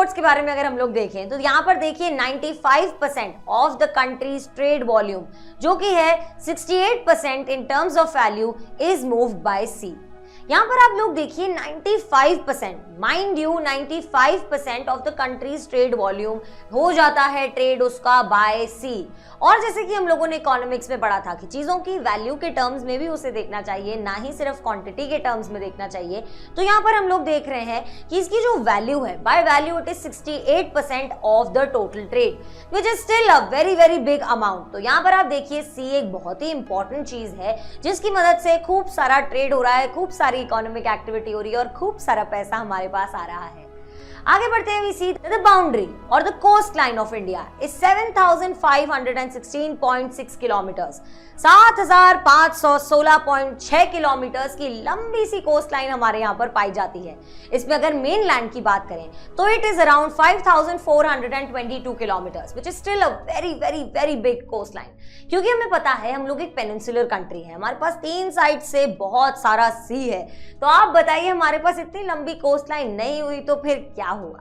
Ports के बारे में अगर हम लोग देखें तो यहाँ पर देखिए 95% of the country's trade volume जो कि है 68% in terms of value is moved by sea. यहाँ पर आप लोग देखिए 95%, mind you 95% of the country's trade volume हो जाता है ट्रेड उसका बाय सी। और जैसे कि हम लोगों ने इकोनॉमिक्स में पढ़ा था कि चीजों की वैल्यू के टर्म्स में भी उसे देखना चाहिए, ना ही सिर्फ क्वांटिटी के टर्म्स में देखना चाहिए। तो यहाँ पर हम लोग देख रहे हैं कि इसकी जो वैल्यू है by value it is 68% of the total trade which is still a very very big amount. तो यहाँ पर आप देखिए सी एक बहुत ही इंपॉर्टेंट चीज है जिसकी मदद से खूब सारा ट्रेड हो रहा है, खूब सारी इकोनॉमिक एक्टिविटी हो रही है और खूब सारा पैसा हमारे पास आ रहा है। आगे बढ़ते हैं, वी सी द बाउंड्री और the coast line of India is 7516.6 kilometres, 7516.6 kilometres की लंबी सी कोस्ट लाइन हमारे यहाँ पर पाई जाती है। इसमें अगर मेन लैंड की बात करें तो it is around 5422 kilometres which is still a very very very big coast line. क्योंकि हमें पता है हम लोग एक पेनिनसुलर कंट्री है, हमारे पास 3 साइड से बहुत सारा सी है। तो आप बताइए हमारे पास इतनी लंबी कोस्ट लाइन नहीं हुई तो फिर क्या हुआ।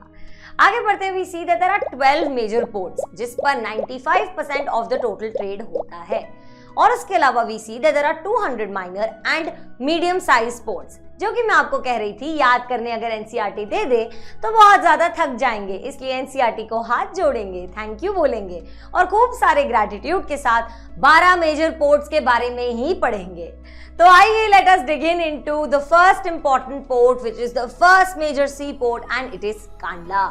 आगे बढ़ते हैं, we see that there are 12 major ports जिस पर 95% ऑफ द टोटल ट्रेड होता है। और इसके अलावा we see that there are 200 minor and medium size ports, जो कि मैं आपको कह रही थी याद करने अगर एनसीईआरटी दे दे तो बहुत ज्यादा थक जाएंगे, इसलिए एनसीईआरटी को हाथ जोड़ेंगे, थैंक यू बोलेंगे और खूब सारे ग्रेटिट्यूड के साथ 12 मेजर पोर्ट्स के बारे में ही पढ़ेंगे। तो आइए let us begin into the first important port which is the first major sea port and it is Kandla.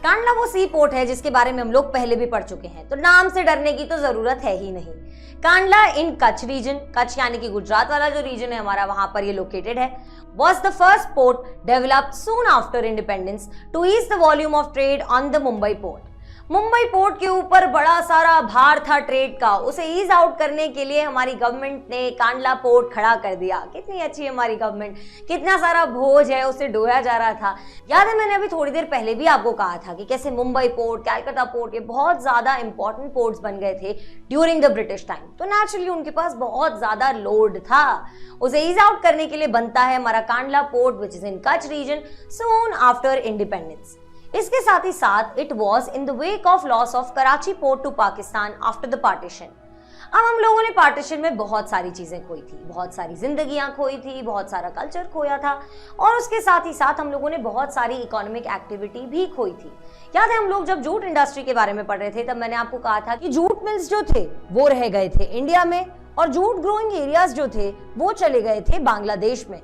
Kandla वो सी पोर्ट है जिसके बारे में हम लोग पहले भी पढ़ चुके हैं, तो नाम से डरने की तो जरूरत है ही नहीं। कांडला इन कच्छ रीजन, कच्छ यानी कि गुजरात वाला जो रीजन है हमारा, वहां पर ये लोकेटेड है, was the first port developed soon after independence to ease the volume of trade on the Mumbai port। Mumbai port के ऊपर बड़ा सारा भार था ट्रेड का, उसे ईज आउट करने के लिए हमारी गवर्नमेंट ने कांडला पोर्ट खड़ा कर दिया। कितनी अच्छी है हमारी गवर्नमेंट, कितना सारा बोझ है उसे ढोया जा रहा था। याद है मैंने अभी थोड़ी देर पहले भी आपको कहा था कि कैसे मुंबई पोर्ट, कैलकाटा पोर्ट ये बहुत ज्यादा इंपॉर्टेंट पोर्ट्स बन गए थे ड्यूरिंग द ब्रिटिश टाइम। तो नेचुरली उनके पास बहुत ज्यादा लोड था, उसे ईज आउट करने के लिए बनता है हमारा Kandla port which is in Kutch region soon after independence. इसके साथ ही साथ it was in the wake of loss of Karachi port to Pakistan after the partition. अब हम लोगों ने पार्टीशन में बहुत सारी चीजें खोई थी, बहुत सारी जिंदगियां खोई थी, बहुत सारा कल्चर खोया था और उसके साथ ही साथ हम लोगों ने बहुत सारी इकोनॉमिक एक्टिविटी भी खोई थी। याद है हम लोग जब जूट इंडस्ट्री के बारे में पढ़ रहे थे तब मैंने आपको कहा था कि जूट मिल्स जो थे वो रह गए थे इंडिया में और जूट ग्रोइंग एरियाज जो थे वो चले गए थे बांग्लादेश में।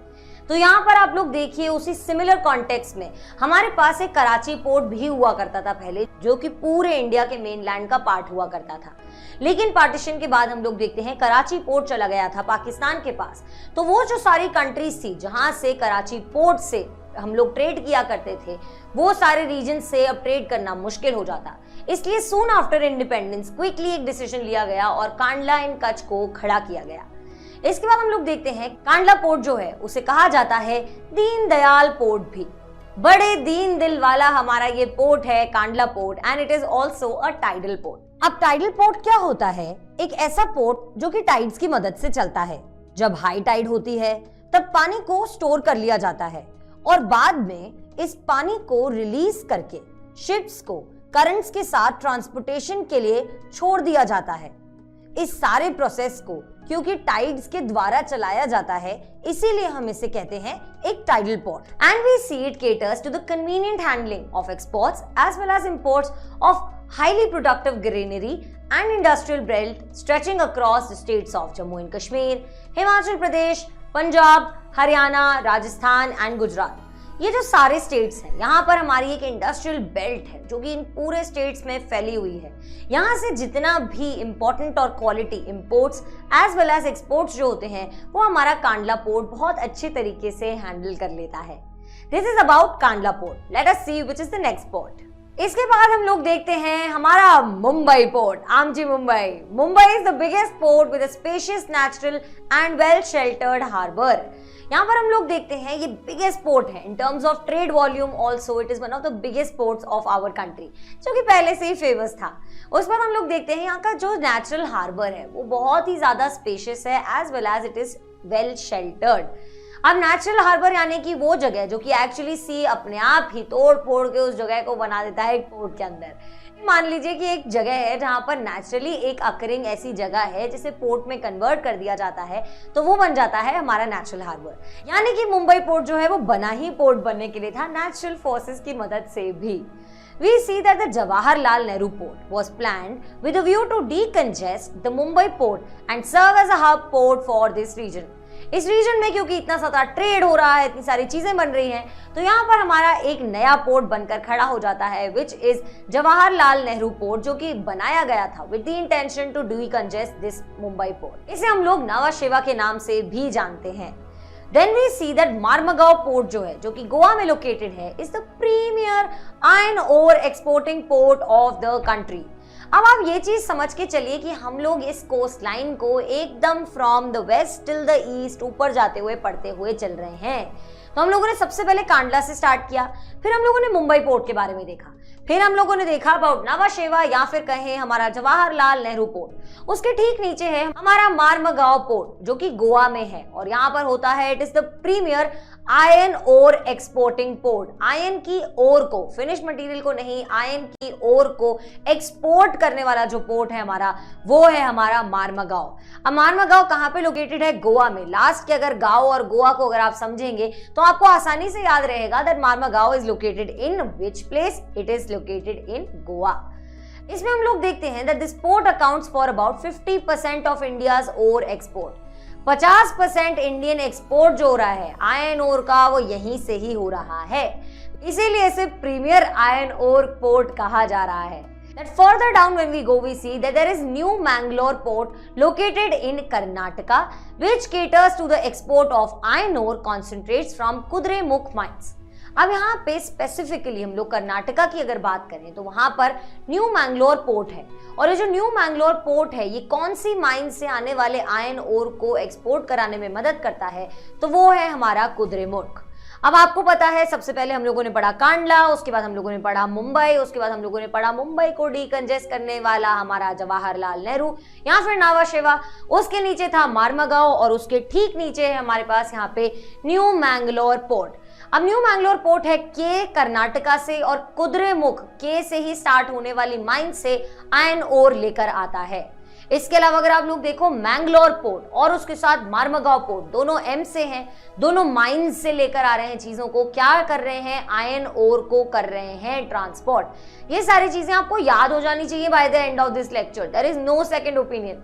तो यहाँ पर आप लोग देखिए उसी सिमिलर कॉन्टेक्स्ट में हमारे पास एक कराची पोर्ट भी हुआ करता था पहले, जो कि पूरे इंडिया के मेनलैंड का पार्ट हुआ करता था। लेकिन पार्टीशन के बाद हम लोग देखते हैं कराची पोर्ट चला गया था पाकिस्तान के पास। तो वो जो सारी कंट्रीज थी जहां से कराची पोर्ट से हम लोग ट्रेड किया करते थे वो सारे रीजन से अब ट्रेड करना मुश्किल हो जाता। इसलिए सून आफ्टर इंडिपेंडेंस क्विकली एक डिसीजन लिया गया और कांडला इन कच्छ को खड़ा किया गया। इसके बाद हम लोग देखते हैं कांडला पोर्ट जो है उसे कहा जाता है दीनदयाल पोर्ट भी। बड़े दीन दिल वाला हमारा ये पोर्ट है Kandla port and it is also a tidal port. अब टाइडल पोर्ट क्या होता है? एक ऐसा पोर्ट जो कि टाइड्स की मदद से चलता है। जब हाई टाइड होती है तब पानी को स्टोर कर लिया जाता है और बाद में इस पानी को रिलीज करके शिप्स को करंट्स के साथ ट्रांसपोर्टेशन के लिए छोड़ दिया जाता है। इस सारे प्रोसेस को क्योंकि टाइड्स के द्वारा चलाया जाता है इसीलिए हम इसे कहते हैं एक tidal port. And we see it caters to the convenient handling of exports as well as imports of highly productive greenery and industrial belt stretching across the states of Jammu and Kashmir, Himachal Pradesh, Punjab, Haryana, Rajasthan and Gujarat। ये जो सारे states हैं यहाँ पर हमारी एक industrial belt है जो कि इन पूरे स्टेट्स में फैली हुई है। यहाँ से जितना भी इंपॉर्टेंट और quality imports as well as exports जो होते हैं वो हमारा कांडला पोर्ट बहुत अच्छे तरीके से हैंडल कर लेता है। This is about Kandla port. Let us see which is the next port. इसके बाद हम लोग देखते हैं हमारा मुंबई पोर्ट, आमची Mumbai. Mumbai is the biggest port with a spacious natural and well sheltered harbour. यहाँ पर हम लोग देखते हैं ये बिगेस्ट पोर्ट है in terms of trade volume. Also it is one of the biggest ports of our country जो कि पहले से ही फेमस था। उस पर हम लोग देखते हैं यहाँ का जो नेचुरल हार्बर है वो बहुत ही ज्यादा स्पेशियस है as well as it is well sheltered. अब नेचुरल हार्बर यानी कि वो जगह जो कि एक्चुअली सी अपने आप ही तोड़ फोड़ के उस जगह को बना देता है एक पोर्ट के अंदर। मान लीजिए कि एक जगह है जहां पर नेचुरली एक अकरिंग ऐसी जगह है जिसे पोर्ट में कन्वर्ट कर दिया जाता है, तो वो बन जाता है हमारा नेचुरल हार्बर। यानी कि मुंबई पोर्ट जो है वो बना ही पोर्ट बनने के लिए था, नेचुरल फोर्सेस की मदद से भी। We see that the Jawaharlal Nehru port was planned with a view to decongest the Mumbai port and serve as a hub port for this region. इस रीजन में क्योंकि इतना सारा ट्रेड हो रहा है, इतनी सारी चीजें बन रही हैं, तो यहाँ पर हमारा एक नया पोर्ट बनकर खड़ा हो जाता है, which is Jawaharlal Nehru port, जो कि बनाया गया था with the intention to decongest this Mumbai port. इसे हम लोग नवा शिवा के नाम से भी जानते हैं। Then we see that Marmagao port जो है, जो कि गोवा में लोकेटेड है, is the premier iron ore exporting port of the country. अब आप ये चीज समझ के चलिए कि हम लोग इस कोस्ट लाइन को एकदम from the west till the east ऊपर जाते हुए पढ़ते हुए चल रहे हैं। तो हम लोगों ने सबसे पहले कांडला से स्टार्ट किया, फिर हम लोगों ने मुंबई पोर्ट के बारे में देखा, फिर हम लोगों ने देखा अबाउट नवा शेवा या फिर कहें हमारा जवाहरलाल नेहरू पोर्ट। उसके ठीक नीचे है हमारा मार्मगांव पोर्ट जो कि गोवा में है, और यहाँ पर होता है it is the premier iron ore exporting port. Iron की ओर को, फिनिश मटेरियल को नहीं, आयरन की ओर को एक्सपोर्ट करने वाला जो पोर्ट है हमारा, वो है हमारा मार्मगांव। अब मार्मगांव कहाँ पे लोकेटेड है? गोवा में। लास्ट के अगर गांव और गोवा को अगर आप समझेंगे तो आपको आसानी से याद रहेगा that Marmagao is located in which place? It is located in Goa. इसमें हम लोग देखते हैं that this port accounts for about 50% of India's ore export. 50% Indian export जो हो रहा है आयरन ओर का, वो यहीं से ही हो रहा है, इसीलिए इसे प्रीमियर आयरन ओर पोर्ट कहा जा रहा है। That further down when we go, we see that there is New Mangalore port located in Karnataka, which caters to the export of iron ore concentrates from Kudremukh mines. अब यहाँ पे specifically हम लोग कर्नाटका की अगर बात करें तो वहां पर न्यू मैंगलोर पोर्ट है, और ये जो न्यू मैंगलोर पोर्ट है ये कौन सी माइन से आने वाले आयरन ओर को एक्सपोर्ट कराने में मदद करता है? तो वो है हमारा कुद्रेमुख। अब आपको पता है सबसे पहले हम लोगों ने पढ़ा कांडला, उसके बाद हम लोगों ने पढ़ा मुंबई, उसके बाद हम लोगों ने पढ़ा मुंबई को डीकंजेस्ट करने वाला हमारा जवाहरलाल नेहरू या फिर नावा शेवा, उसके नीचे था मार्मगांव, और उसके ठीक नीचे है हमारे पास यहाँ पे न्यू मैंगलोर पोर्ट। अब न्यू मैंगलोर पोर्ट है के कर्नाटका से, और कुद्रेमुख के से ही स्टार्ट होने वाली माइन से आयरन ओर लेकर आता है। इसके अलावा अगर आप लोग देखो मैंगलोर पोर्ट और उसके साथ मार्मगांव पोर्ट, दोनों एम से हैं, दोनों माइंस से लेकर आ रहे हैं चीजों को, क्या कर रहे हैं? आयरन ओर को कर रहे हैं ट्रांसपोर्ट। ये सारी चीजें आपको याद हो जानी चाहिए by the end of this lecture, there is no second opinion.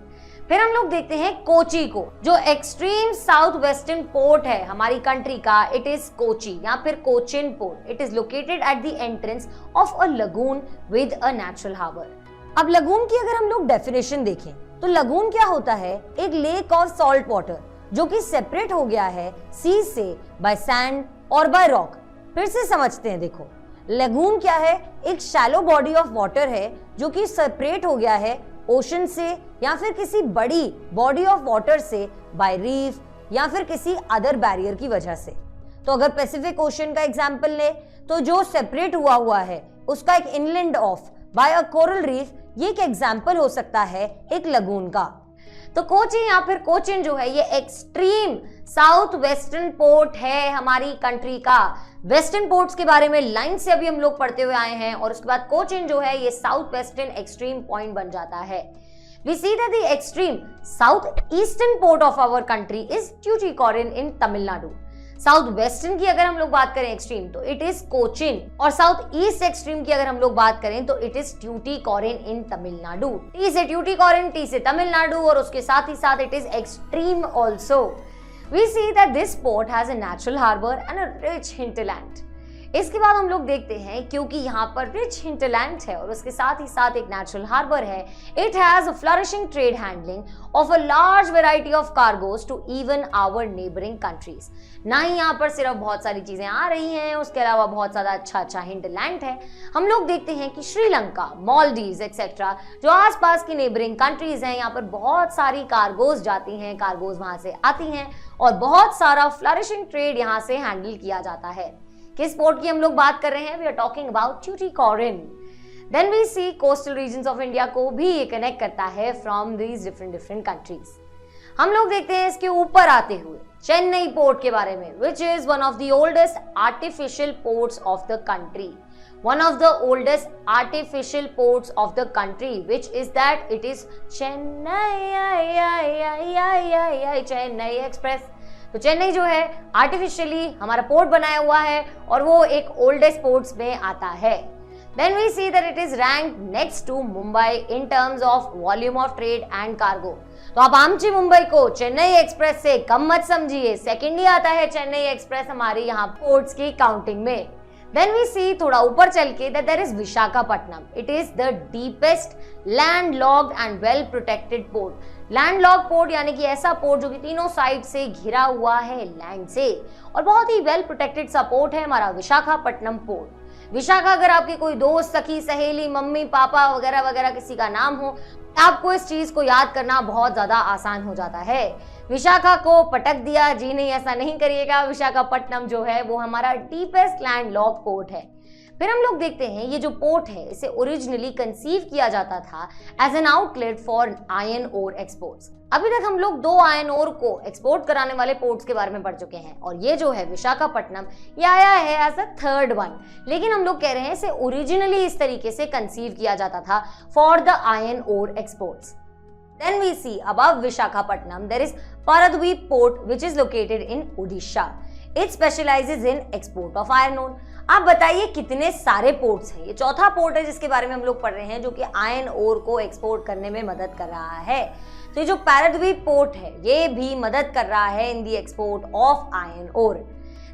फिर हम लोग देखते हैं कोची को, जो एक्सट्रीम साउथ वेस्टर्न पोर्ट है हमारी कंट्री का, इट इज कोची या फिर Cochin port. It is located at the entrance of a lagoon with a natural harbour. अब लगून की अगर हम लोग डेफिनेशन देखें तो लगून क्या होता है? एक लेक ऑफ सॉल्ट वाटर जो कि सेपरेट हो गया है सी से बाय सैंड और बाय रॉक। फिर से समझते हैं, देखो लगून क्या है? एक शैलो बॉडी ऑफ वाटर है जो कि सेपरेट हो गया है ओशन से या फिर किसी बड़ी बॉडी ऑफ वाटर से बाय रीफ या फिर किसी अदर बैरियर की वजह से। तो अगर पैसिफिक ओशन का एग्जांपल ले तो जो सेपरेट हुआ है उसका एक inland of by a coral reef, ये एक एग्जाम्पल हो सकता है एक लगून का। तो कोची या फिर कोचिन जो है ये एक्सट्रीम साउथ वेस्टर्न पोर्ट है हमारी कंट्री का। वेस्टर्न पोर्ट्स के बारे में लाइन से अभी हम लोग पढ़ते हुए आए हैं, और उसके बाद कोचिन जो है ये साउथ वेस्टर्न एक्सट्रीम पॉइंट बन जाता है। We see that the extreme southeastern port of our country is Tuticorin in Tamil Nadu. South western की अगर हम लोग बात करें एक्सट्रीम तो इट इज कोचिन, और साउथ ईस्ट एक्सट्रीम की अगर हम लोग बात करें तो it is Tuticorin in Tamil Nadu. T से ट्यूटिकोरिन, टी से तमिलनाडु, और उसके साथ ही साथ it is extreme also. We see that this port has a natural harbour and a rich hinterland. इसके बाद हम लोग देखते हैं क्योंकि यहाँ पर रिच हिंटरलैंड है और उसके साथ ही साथ एक नेचुरल हार्बर है, it has a flourishing trade handling of a large variety of cargoes to even our neighbouring countries. ना ही यहाँ पर सिर्फ बहुत सारी चीजें आ रही हैं, उसके अलावा बहुत ज्यादा अच्छा हिंटरलैंड है। हम लोग देखते हैं कि श्रीलंका, मालदीव्स एक्सेट्रा जो आसपास की नेबरिंग कंट्रीज हैं, यहाँ पर बहुत सारी कार्गोज जाती हैं, कार्गोज वहां से आती हैं और बहुत सारा फ्लरिशिंग ट्रेड यहाँ से हैंडल किया जाता है। किस पोर्ट की हम लोग बात कर रहे हैं? We are talking about Tuticorin. Then we see coastal regions of India को भी ये कनेक्ट करता है फ्रॉम दीज डिफरेंट कंट्रीज। हम लोग देखते हैं इसके ऊपर आते हुए चेन्नई पोर्ट के बारे में, which is one of the oldest artificial ports of the country. One of the oldest artificial ports of the country, which is that it is Chennai Express. तो चेन्नई जो है आर्टिफिशियली हमारा पोर्ट बनाया हुआ है और वो एक ओल्डेस्ट पोर्ट्स में आता है. Then we see that it is ranked next to Mumbai in terms of volume of trade and cargo. तो आप आमची मुंबई को चेन्नई एक्सप्रेस से कम मत समझिए, सेकेंड ही आता है चेन्नई एक्सप्रेस हमारी यहाँ पोर्ट्स की काउंटिंग में. Then we see थोड़ा ऊपर चल के that there is Visakhapatnam. It is the deepest landlocked and well protected port. Landlock port यानी कि ऐसा पोर्ट जो कि तीनों साइड से घिरा हुआ है लैंड से और बहुत ही वेल प्रोटेक्टेड सा पोर्ट है हमारा विशाखापट्टनम पोर्ट. विशाखा अगर आपकी कोई दोस्त, सखी, सहेली, मम्मी, पापा वगैरह वगैरह किसी का नाम हो, आपको इस चीज को याद करना बहुत ज्यादा आसान हो जाता है. विशाखा को पटक दिया, जी नहीं ऐसा नहीं करिएगा. विशाखापट्टनम जो है वो हमारा डीपेस्ट लैंडलॉक पोर्ट है. फिर हम लोग देखते हैं ये जो पोर्ट है इसे ओरिजिनली कंसीव किया जाता था as an outlet for iron ore exports. अभी तक हम लोग 2 आयरन ओर को एक्सपोर्ट कराने वाले पोर्ट्स के बारे में पढ़ चुके हैं और ये जो है विशाखापट्टनम ये आया है एज अ थर्ड वन. लेकिन हम लोग कह रहे हैं इसे ओरिजिनली इस तरीके से कंसीव किया जाता था for the iron ore exports. Then we see above Visakhapatnam there is Paradweep port which is located in Odisha. It specializes in export of iron ore. आप बताइए कितने सारे पोर्ट्स हैं. ये चौथा पोर्ट है जिसके बारे में हम लोग पढ़ रहे हैं जो कि आयरन ओर को एक्सपोर्ट करने में मदद कर रहा है. तो ये जो पैराद्वीप पोर्ट है ये भी मदद कर रहा है in the export of iron ore.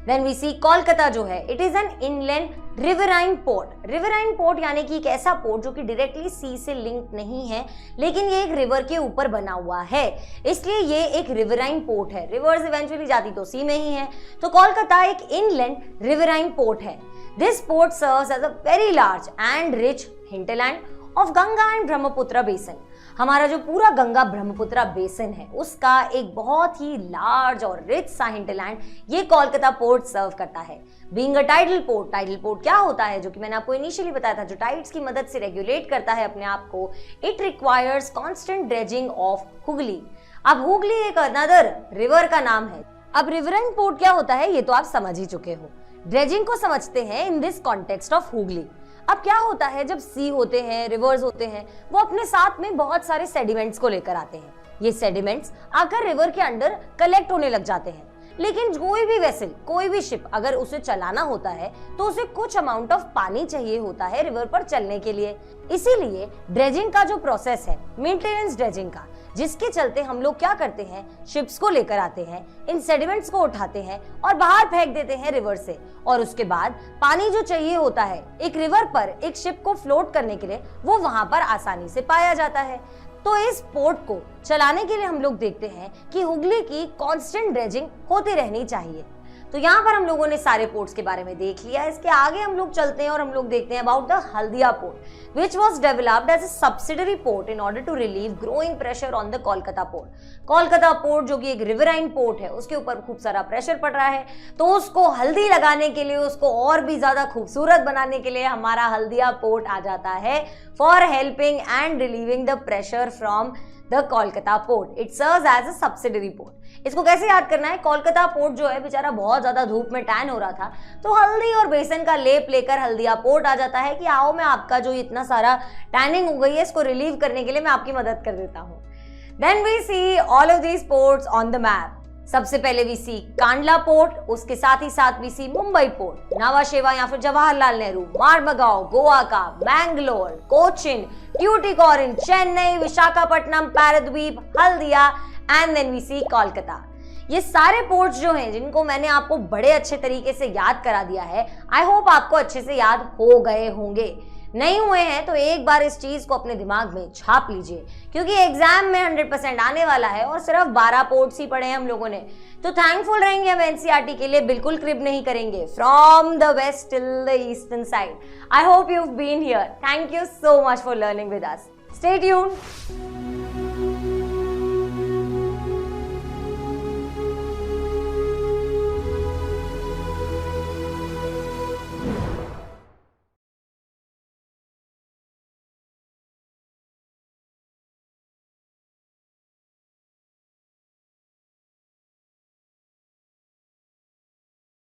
Then we see Kolkata जो है it is an inland riverine port. Riverine port यानी कि एक ऐसा पोर्ट जो कि डायरेक्टली सी से लिंक नहीं है लेकिन ये एक रिवर के ऊपर बना हुआ है, इसलिए ये एक रिवराइन पोर्ट है. रिवर्स इवेंचुअली जाती तो सी में ही है. तो कोलकाता एक इनलैंड रिवराइन पोर्ट है. This port serves as a very large and rich hinterland of Ganga and Brahmaputra basin. हमारा जो पूरा गंगा ब्रह्मपुत्र बेसिन है उसका एक बहुत ही लार्ज और रिच सा हिंटरलैंड ये कोलकाता पोर्ट सर्व करता है. Being a tidal port, tidal port क्या होता है जो कि मैंने आपको इनिशियली बताया था, जो टाइड्स की मदद से रेगुलेट करता है अपने आप को. It requires constant dredging of Hooghly. अब हुगली एक अनदर रिवर का नाम है. अब रिवराइन पोर्ट क्या होता है ये तो आप समझ ही चुके हो. ड्रेजिंग को समझते हैं in this context of Hooghly. अब क्या होता है जब सी होते हैं, रिवर्स होते हैं, वो अपने साथ में बहुत सारे सेडिमेंट्स को लेकर आते हैं. ये सेडिमेंट्स आकर रिवर के अंदर कलेक्ट होने लग जाते हैं. लेकिन कोई भी वेसल, कोई भी शिप अगर उसे चलाना होता है तो उसे कुछ अमाउंट ऑफ पानी चाहिए होता है रिवर पर चलने के लिए. इसीलिए ड्रेजिंग का जो प्रोसेस है, मेंटेनेंस ड्रेजिंग का, जिसके चलते हम लोग क्या करते हैं, शिप्स को लेकर आते हैं, इन सेडिमेंट्स को उठाते हैं और बाहर फेंक देते हैं रिवर से. और उसके बाद पानी जो चाहिए होता है एक रिवर पर एक शिप को फ्लोट करने के लिए वो वहां पर आसानी से पाया जाता है. तो इस पोर्ट को चलाने के लिए हम लोग देखते हैं कि हुगली की कांस्टेंट ड्रेजिंग होती रहनी चाहिए. तो यहाँ पर हम लोगों ने सारे पोर्ट्स के बारे में देख लिया. इसके आगे हम लोग चलते हैं और हम लोग देखते हैं about the Haldia port which was developed as a subsidiary port in order to relieve growing pressure on the Kolkata port. Kolkata port जो कि एक रिवराइन पोर्ट है उसके ऊपर खूब सारा प्रेशर पड़ रहा है, तो उसको हल्दी लगाने के लिए, उसको और भी ज्यादा खूबसूरत बनाने के लिए हमारा हल्दिया पोर्ट आ जाता है for helping and relieving the pressure from the Kolkata port. It serves as a subsidiary port. इसको कैसे याद करना है, कोलकाता पोर्ट जो है बेचारा बहुत ज्यादा धूप में टैन हो रहा था, तो हल्दी और बेसन का लेप लेकर हल्दिया पोर्ट आ जाता है कि आओ मैं आपका जो इतना सारा टैनिंग हो गई है इसको रिलीव करने के लिए मैं आपकी मदद कर देता हूँ. Then we see all of these ports on the map. सबसे पहले वी सी कांडला पोर्ट, उसके साथ ही साथ we see Mumbai port, Nava Sheva या फिर जवाहरलाल नेहरू, मारमगांव, गोवा का, Mangalore, Cochin, Tuticorin, Chennai, Visakhapatnam, Paradip, Haldia and then we see Kolkata. ये सारे पोर्ट्स जो हैं जिनको मैंने आपको बड़े अच्छे तरीके से याद करा दिया है, आई होप आपको अच्छे से याद हो गए होंगे. नहीं हुए हैं तो एक बार इस चीज को अपने दिमाग में छाप लीजिए क्योंकि एग्जाम में 100% आने वाला है और सिर्फ 12 पोर्ट्स ही पढ़े हैं हम लोगों ने. तो थैंकफुल रहेंगे हम एनसीईआरटी के लिए, बिल्कुल क्रिप नहीं करेंगे. From the west till the eastern side. I hope you have been here. Thank you so much for learning with us. Stay tuned.